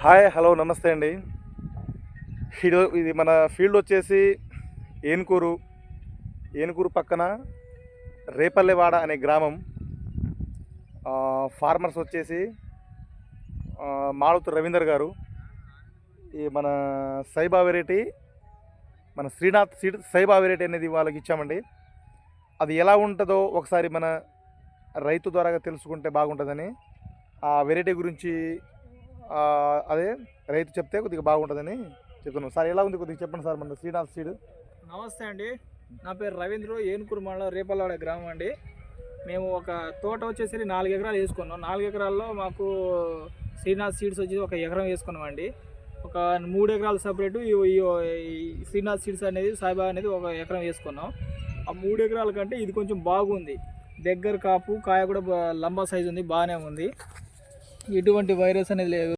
Hi hello నమస్తే అండి. ఇది మన ఫీల్డ్ వచ్చేసి ఏనుకూరు ఏనుకూరు పక్కన రేపల్లెవాడ అనే గ్రామం. ఫార్మర్స్ వచ్చేసి మాళుతు రవీందర్ గారు. ఈ మన సైబా వెరైటీ, మన శ్రీనాథ్ సీడ్ సైబా వెరైటీ అనేది వాళ్ళకి ఇచ్చామండి. అది ఎలా ఉంటుందో ఒకసారి మన రైతు ద్వారా తెలుసుకుంటే బాగుంటుందని ఆ వెరైటీ గురించి అదే రైతు చెప్తే కొద్దిగా బాగుంటుందని చెప్తున్నాం. సార్ ఎలా ఉంది కొద్దిగా చెప్పండి సార్ మన శ్రీనాథ్ సీడ్. నమస్తే అండి, నా పేరు రవీంద్ర. ఏనుకూరు మండలం రేపల్లవాడ గ్రామం అండి. మేము ఒక తోట వచ్చేసి 4 ఎకరాలు వేసుకున్నాం. 4 ఎకరాల్లో మాకు శ్రీనాథ్ సీడ్స్ వచ్చి 1 ఎకరం వేసుకున్నాం అండి. ఒక 3 ఎకరాలు సపరేటు ఈ శ్రీనాథ్ సీడ్స్ అనేది సాయిబా అనేది 1 ఎకరం వేసుకున్నాం. ఆ 3 ఎకరాల కంటే ఇది కొంచెం బాగుంది. దగ్గర కాపు కాయ కూడా లంబా సైజు ఉంది, బాగానే ఉంది. ఎటువంటి వైరస్ అనేది లేదు.